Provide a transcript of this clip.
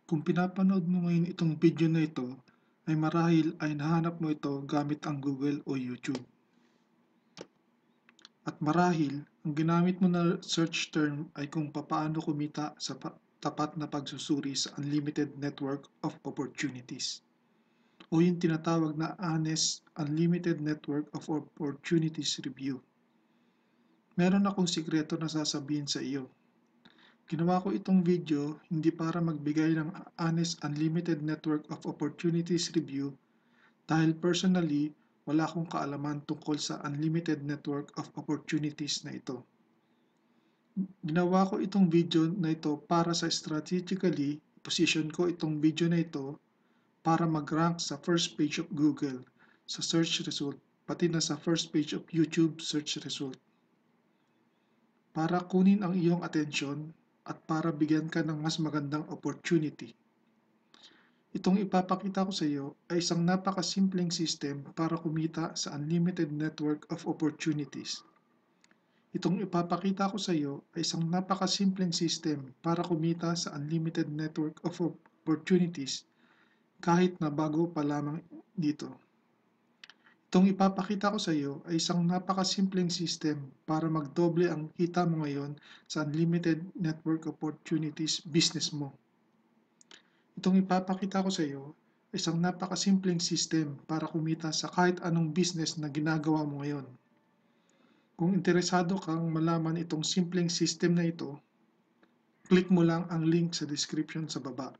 Kung pinapanood mo ngayon itong video na ito, ay marahil ay nahanap mo ito gamit ang Google o YouTube. At marahil, ang ginamit mo na search term ay kung papaano kumita sa tapat na pagsusuri sa Unlimited Network of Opportunities o yung tinatawag na ANES Unlimited Network of Opportunities Review. Meron akong sikreto na sasabihin sa iyo. Ginawa ko itong video hindi para magbigay ng honest unlimited network of opportunities review dahil personally wala akong kaalaman tungkol sa unlimited network of opportunities na ito. Ginawa ko itong video na ito para sa strategically position ko itong video na ito para mag-rank sa first page of Google sa search result pati na sa first page of YouTube search result. Para kunin ang iyong atensyon at para bigyan ka ng mas magandang opportunity. Itong ipapakita ko sa iyo ay isang napakasimpleng system para kumita sa unlimited network of opportunities. Itong ipapakita ko sa iyo ay isang napakasimpleng system para kumita sa unlimited network of opportunities kahit na bago pa lamang dito. Itong ipapakita ko sa iyo ay isang napakasimpleng system para magdoble ang kita mo ngayon sa unlimited network opportunities business mo. Itong ipapakita ko sa iyo ay isang napakasimpleng system para kumita sa kahit anong business na ginagawa mo ngayon. Kung interesado kang malaman itong simpleng system na ito, click mo lang ang link sa description sa baba.